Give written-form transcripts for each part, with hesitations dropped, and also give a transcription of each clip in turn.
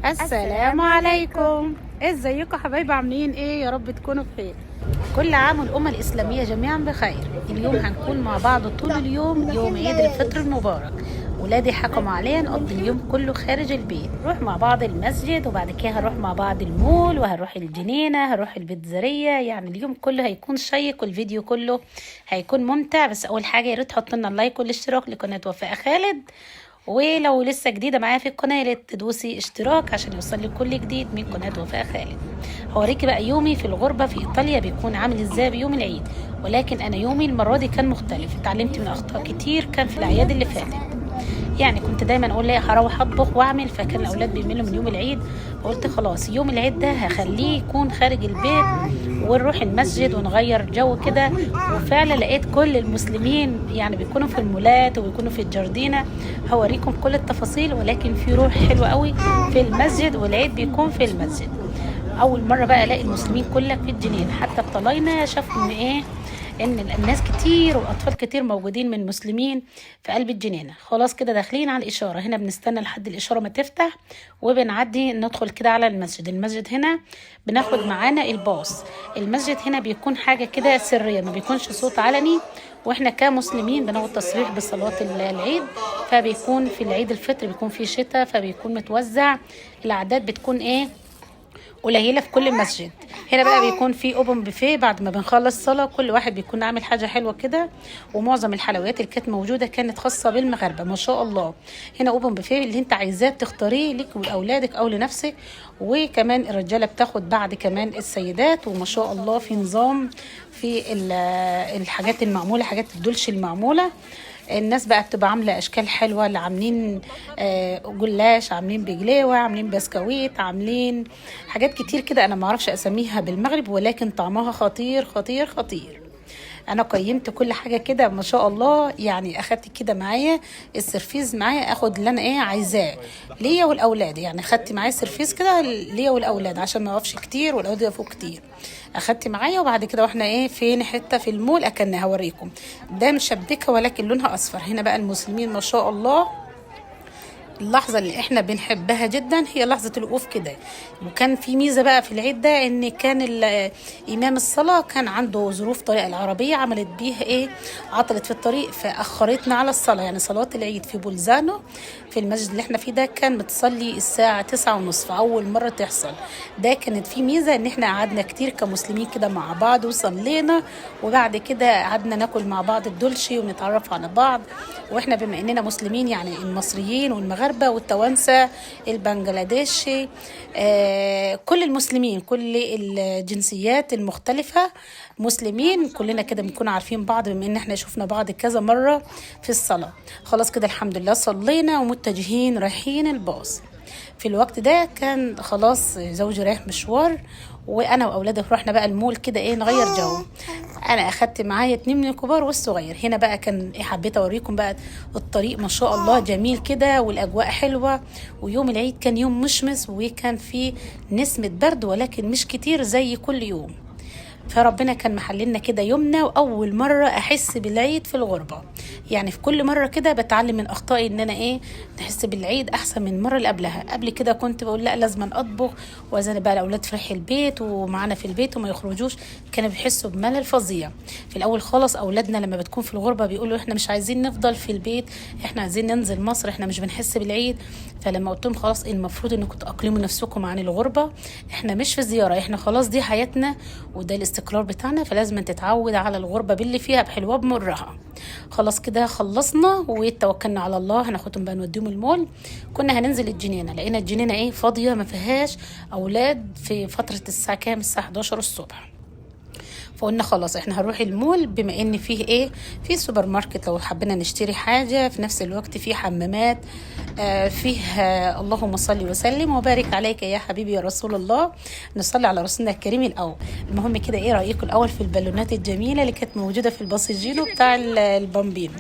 السلام عليكم. ازيكم حبايبي، عاملين ايه؟ يا رب تكونوا بخير. كل عام والأمة الإسلامية جميعا بخير. اليوم هنكون مع بعض طول اليوم، يوم عيد الفطر المبارك. ولادي حكموا عليا نقضي اليوم كله خارج البيت، نروح مع بعض المسجد وبعد كده هنروح مع بعض المول وهنروح الجنينة، هنروح البيتزارية. يعني اليوم كله هيكون شيق والفيديو كله هيكون ممتع. بس أول حاجة يا ريت تحط لنا اللايك والاشتراك لقناة وفاء خالد، ولو لسه جديدة معايا في القناة يا ريت تدوسي اشتراك عشان يوصلك كل جديد من قناة وفاء خالد. هوريكي بقى يومي في الغربة في إيطاليا بيكون عامل ازاي بيوم العيد، ولكن أنا يومي المرة دي كان مختلف. اتعلمت من أخطاء كتير كان في الأعياد اللي فاتت. يعني كنت دايما اقول ليه هروح اطبخ واعمل، فكان الاولاد بيملوا من يوم العيد. فقلت خلاص يوم العيد ده هخليه يكون خارج البيت ونروح المسجد ونغير جو كده. وفعلا لقيت كل المسلمين يعني بيكونوا في المولات وبيكونوا في الجاردينة. هوريكم كل التفاصيل، ولكن في روح حلوة قوي في المسجد، والعيد بيكون في المسجد. اول مرة بقى الاقي المسلمين كلها في الجنين، حتى الطلاينة شافوا ان ايه، ان الناس كتير واطفال كتير موجودين من مسلمين في قلب الجنينه. خلاص كده داخلين على الاشاره، هنا بنستنى لحد الاشاره ما تفتح وبنعدي ندخل كده على المسجد. المسجد هنا بناخد معانا الباص. المسجد هنا بيكون حاجه كده سريه، ما بيكونش صوت علني، واحنا كمسلمين بناخد تصريح بصلاه العيد. فبيكون في العيد الفطر بيكون في شتاء، فبيكون متوزع. الاعداد بتكون ايه، قليله في كل مسجد. هنا بقى بيكون في اوبن بوفيه بعد ما بنخلص صلاه، كل واحد بيكون عامل حاجه حلوه كده. ومعظم الحلويات اللي كانت موجوده كانت خاصه بالمغاربه ما شاء الله. هنا اوبن بوفيه اللي انت عايزاه تختاريه ليك ولاولادك او لنفسك. وكمان الرجاله بتاخد بعد كمان السيدات، وما شاء الله في نظام في الحاجات المعموله، حاجات الدولش المعموله. الناس بقى بتبقى عامله اشكال حلوه، اللي عاملين جلاش، عاملين بجليوه، عاملين بسكويت، عاملين حاجات كتير كده انا ما اعرفش اسميها بالمغرب، ولكن طعمها خطير خطير خطير. انا قيمت كل حاجه كده ما شاء الله. يعني اخدت كده معايا السرفيز، معايا اخد اللي انا ايه عايزاه ليا والاولاد. يعني اخدت معايا سرفيز كده ليا والاولاد عشان ما يقفش كتير والاولاد يقفوا كتير. اخدت معايا وبعد كده واحنا ايه فين حته في المول اكلنا. هوريكم ده مشبكه ولكن لونها اصفر. هنا بقى المسلمين ما شاء الله. اللحظة اللي احنا بنحبها جدا هي لحظة الوقوف كده. وكان في ميزة بقى في العيد ده، ان كان امام الصلاة كان عنده ظروف طريق العربية عملت بيها ايه، عطلت في الطريق فاخرتنا على الصلاة. يعني صلاة العيد في بولزانو في المسجد اللي احنا فيه ده كان بتصلي الساعة 9:30، فاول مرة تحصل. ده كانت في ميزة ان احنا قعدنا كتير كمسلمين كده مع بعض وصلينا، وبعد كده قعدنا ناكل مع بعض الدولشي ونتعرف على بعض. واحنا بما اننا مسلمين يعني المصريين والمغاربه والتوانسه البنجلاديشي، كل المسلمين كل الجنسيات المختلفه مسلمين كلنا كده بنكون عارفين بعض، بما ان احنا شفنا بعض كذا مره في الصلاه. خلاص كده الحمد لله صلينا ومتجهين رايحين الباص. في الوقت ده كان خلاص زوجي رايح مشوار، وانا واولادي رحنا بقى المول كده ايه نغير جو. انا اخدت معايا 2 من الكبار والصغير. هنا بقى كان إيه، حبيت اوريكم بقى الطريق ما شاء الله جميل كده والاجواء حلوه. ويوم العيد كان يوم مشمس وكان فيه نسمه برد ولكن مش كتير زي كل يوم. فربنا كان محللنا كده يومنا، واول مره احس بالعيد في الغربه. يعني في كل مره كده بتعلم من اخطائي ان انا ايه نحس بالعيد احسن من المره اللي قبلها. قبل كده كنت بقول لا لازم اطبخ وازن بقى الاولاد في ريح البيت ومعانا في البيت وما يخرجوش، كانوا بيحسوا بملل فظيع. في الاول خالص اولادنا لما بتكون في الغربه بيقولوا احنا مش عايزين نفضل في البيت، احنا عايزين ننزل مصر، احنا مش بنحس بالعيد. فلما قلت لهم خلاص المفروض انكم تاقلموا نفسكم عن الغربه، احنا مش في زياره، احنا خلاص دي حياتنا وده الاستقرار بتاعنا، فلازم تتعود على الغربة باللي فيها بحلوها بمرها. خلاص كده خلصنا وتوكلنا على الله. هناخدهم بقى نوديهم المول. كنا هننزل الجنينة، لقينا الجنينة ايه فاضية ما فيهاش اولاد في فترة الساعة كام، الساعة 11 الصبح. فقلنا خلاص احنا هنروح المول بما ان فيه ايه، في سوبر ماركت لو حبينا نشتري حاجة، في نفس الوقت فيه حمامات، فيه اللهم صل وسلم وبارك عليك يا حبيبي يا رسول الله. نصلي على رسولنا الكريم الاول. المهم كده ايه رأيكم الاول في البالونات الجميلة اللي كانت موجودة في الباسجينو بتاع البامبينو.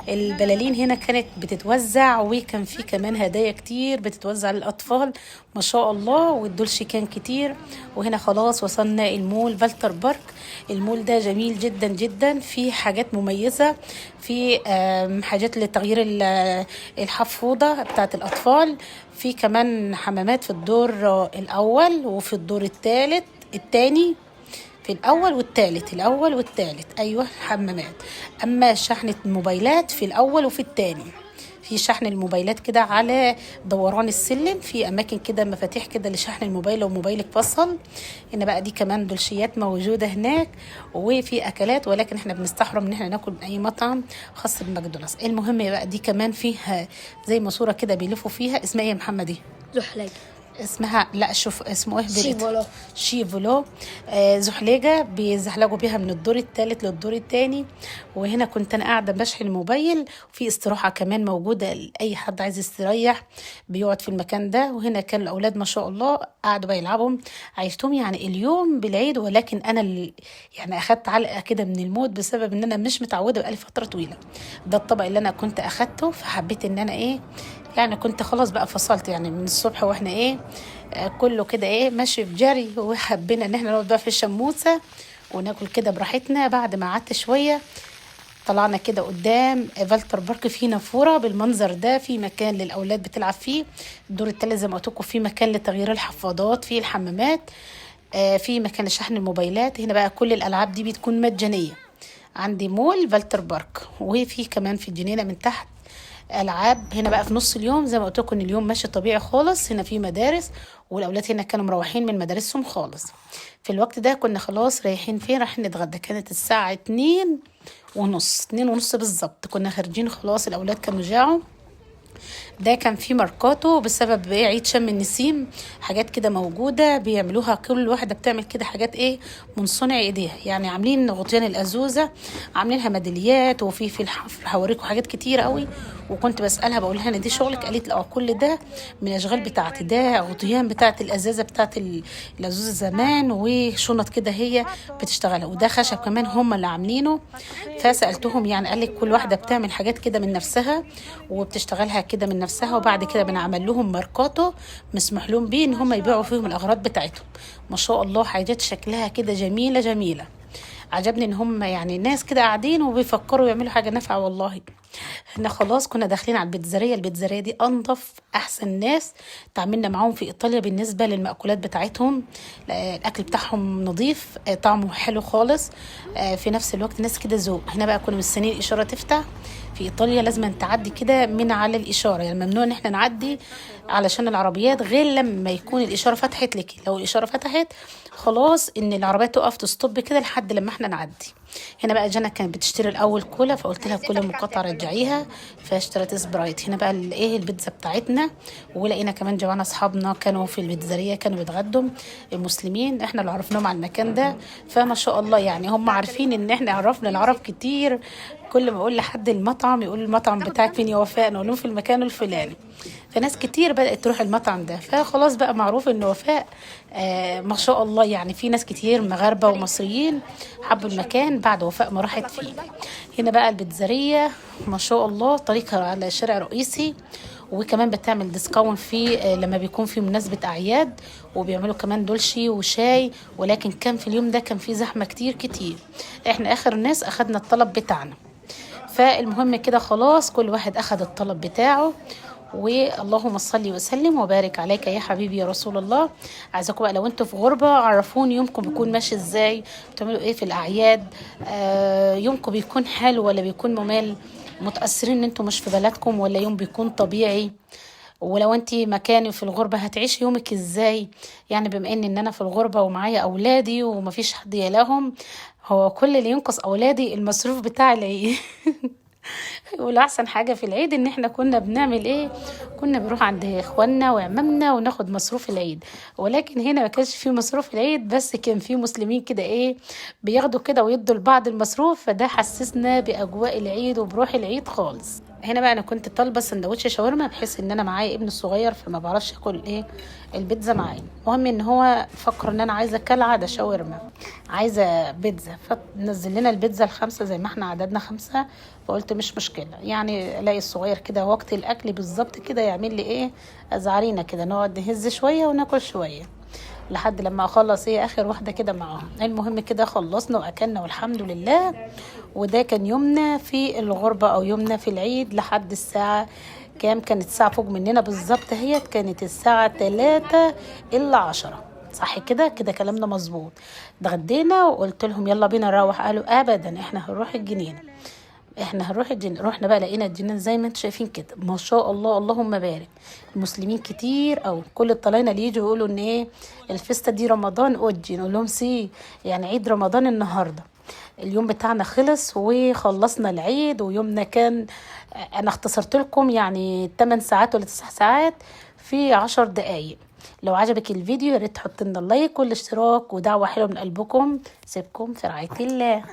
البلالين هنا كانت بتتوزع، وكان في كمان هدايا كتير بتتوزع للأطفال ما شاء الله، والدولشي كان كتير. وهنا خلاص وصلنا المول فالتر بارك. المول ده جميل جدا جدا، في حاجات مميزة، في حاجات لتغيير الحفوضة بتاعت الأطفال، في كمان حمامات في الدور الأول وفي الدور التاني، في الأول والتالت أيوة حمامات. أما شحنة الموبايلات في الأول وفي التاني، في شحن الموبايلات كده على دوران السلم، في أماكن كده مفاتيح كده لشحن الموبايل لو موبايلك فصل. هنا بقى دي كمان دولشيات موجودة هناك، وفي أكلات، ولكن احنا بنستحرم إن احنا ناكل من أي مطعم خاص بماكدونالدز. المهم بقى دي كمان فيها زي ماسورة كده بيلفوا فيها، اسمها ايه يا محمد دي؟ زحلقة. اسمها لا شوف اسمه ايه، شيفولو. شيفولو. زحليجة بيزحلقوا بيها من الدور الثالث للدور الثاني. وهنا كنت انا قاعده بشحن الموبايل، وفي استراحه كمان موجوده لاي حد عايز يستريح بيقعد في المكان ده. وهنا كان الاولاد ما شاء الله قعدوا بقى يلعبوا، عيشتهم يعني اليوم بالعيد. ولكن انا يعني اخدت علقه كده من الموت بسبب ان انا مش متعوده بقالي فتره طويله. ده الطبق اللي انا كنت اخدته، فحبيت ان انا ايه يعني كنت خلاص بقى فصلت يعني من الصبح، واحنا ايه كله كده ايه ماشي بجري، وحبينا ان احنا نقعد بقى في الشموسه وناكل كده براحتنا. بعد ما قعدت شويه طلعنا كده قدام فالتر بارك، فيه نافوره بالمنظر ده، في مكان للاولاد بتلعب فيه. الدور التالت زي ما قلت لكم في مكان لتغيير الحفاضات، في الحمامات، في مكان لشحن الموبايلات. هنا بقى كل الالعاب دي بتكون مجانيه عندي مول فالتر بارك. وفي كمان في الجنينه من تحت العاب. هنا بقى في نص اليوم زي ما قلت لكم اليوم ماشي طبيعي خالص، هنا في مدارس والاولاد هنا كانوا مروحين من مدارسهم خالص. في الوقت ده كنا خلاص رايحين فين، رايحين نتغدى. كانت الساعه 2:30 بالظبط، كنا خارجين خلاص، الاولاد كانوا جاعوا. ده كان في ماركاتو بسبب ايه عيد شم النسيم، حاجات كده موجوده بيعملوها، كل واحده بتعمل كده حاجات ايه من صنع ايديها. يعني عاملين غطيان الازوزه، عاملينها ميداليات، وفي الحفر هوريكم حاجات كتير قوي. وكنت بسالها بقول لها دي شغلك؟ قالت لا كل ده من الاشغال بتاعتي، ده غطيان بتاعت الازازه بتاعت الازوزه زمان، وشنط كده هي بتشتغلها، وده خشب كمان هم اللي عاملينه. فسالتهم يعني قال لك كل واحده بتعمل حاجات كده من نفسها وبتشتغلها كده من نفسها، وبعد كده بنعمل لهم ماركاتو مسموح لهم بيه ان هم يبيعوا فيهم الاغراض بتاعتهم. ما شاء الله حاجات شكلها كده جميله جميله. عجبني ان هم يعني ناس كده قاعدين وبيفكروا يعملوا حاجه نافعه والله. احنا خلاص كنا داخلين على البيتزاريه دي انظف احسن ناس تعاملنا معاهم في ايطاليا بالنسبه للمأكولات بتاعتهم. الاكل بتاعهم نظيف، طعمه حلو خالص، في نفس الوقت ناس كده ذوق. هنا بقى كنا مستنيين الاشاره تفتح. في ايطاليا لازم تعدي كده من على الاشاره، يعني ممنوع ان احنا نعدي علشان العربيات غير لما يكون الاشاره فتحت لك. لو الاشاره فتحت خلاص ان العربيات تقف تستوب كده لحد لما احنا نعدي. هنا بقى جانا كانت بتشتري الاول كولا، فقلت لها كولا مقاطعه رجعيها، فاشترت سبرايت. هنا بقى الايه البيتزا بتاعتنا. ولقينا كمان جوانا اصحابنا كانوا في البيتزاريه كانوا بيتغدوا، المسلمين احنا اللي عرفناهم على المكان ده. فما شاء الله يعني هم عارفين ان احنا عرفنا العرب كتير. كل ما اقول لحد المطعم يقول المطعم بتاعك فين يا وفاء، نقول لهم في المكان الفلاني. فناس كتير بدأت تروح المطعم ده، فخلاص بقى معروف ان وفاء ما شاء الله يعني في ناس كتير مغاربة ومصريين حبوا المكان بعد وفاء ما راحت فيه. هنا بقى البيتزارية ما شاء الله طريقها على شارع رئيسي، وكمان بتعمل ديسكاونت في لما بيكون في مناسبة أعياد، وبيعملوا كمان دولشي وشاي. ولكن كان في اليوم ده كان في زحمة كتير. احنا آخر الناس أخدنا الطلب بتاعنا. فالمهم كده خلاص كل واحد أخد الطلب بتاعه. واللهم صلي وسلم وبارك عليك يا حبيبي يا رسول الله. عايزاكم بقى لو انتوا في غربة عرفوني يومكم بيكون ماشي ازاي، بتعملوا ايه في الأعياد، يومكم بيكون حلو ولا بيكون ممل، متأثرين ان انتوا مش في بلدكم ولا يوم بيكون طبيعي. ولو انت مكاني في الغربة هتعيش يومك ازاي. يعني بما ان انا في الغربة ومعايا اولادي ومفيش حد يلاهم، هو كل اللي ينقص اولادي المصروف بتاع العيد. والاحسن حاجه في العيد ان احنا كنا بنعمل ايه، كنا بنروح عند اخواننا وعمامنا وناخد مصروف العيد. ولكن هنا ما كانش فيه مصروف العيد، بس كان فيه مسلمين كده ايه بياخدوا كده ويدوا لبعض المصروف، فده حسسنا باجواء العيد وبروح العيد خالص. هنا بقى انا كنت طالبه سندوتش شاورما بحيث ان انا معايا ابن الصغير فما بعرفش اكل ايه البيتزا معايا. المهم ان هو فكر ان انا عايزه كالعاده شاورما، عايزه بيتزا، فنزل لنا البيتزا ال5 زي ما احنا عددنا 5. فقلت مش مشكله، يعني الاقي الصغير كده وقت الاكل بالظبط كده يعمل لي ايه ازعرينا كده، نقعد نهز شويه وناكل شويه. لحد لما اخلص اخر واحده كده معاهم. المهم كده خلصنا واكلنا والحمد لله. وده كان يومنا في الغربه او يومنا في العيد لحد الساعه كام. كانت الساعه فوق مننا بالظبط، هي كانت الساعه 3:10 صح كده كلامنا مظبوط. اتغدينا وقلت لهم يلا بينا نروح، قالوا ابدا احنا هنروح الجنينه. رحنا بقى لقينا الجنان زي ما انتم شايفين كده ما شاء الله اللهم بارك. المسلمين كتير او كل الطلاينه اللي يجوا يقولوا ان الفيستا دي رمضان اوجي، نقول لهم يعني عيد رمضان النهارده. اليوم بتاعنا خلص وخلصنا العيد، ويومنا كان انا اختصرت لكم يعني 8 ساعات ولا 9 ساعات في 10 دقايق. لو عجبك الفيديو يا ريت تحط لنا اللايك والاشتراك ودعوة حلوة من قلبكم. سيبكم في رعاية الله.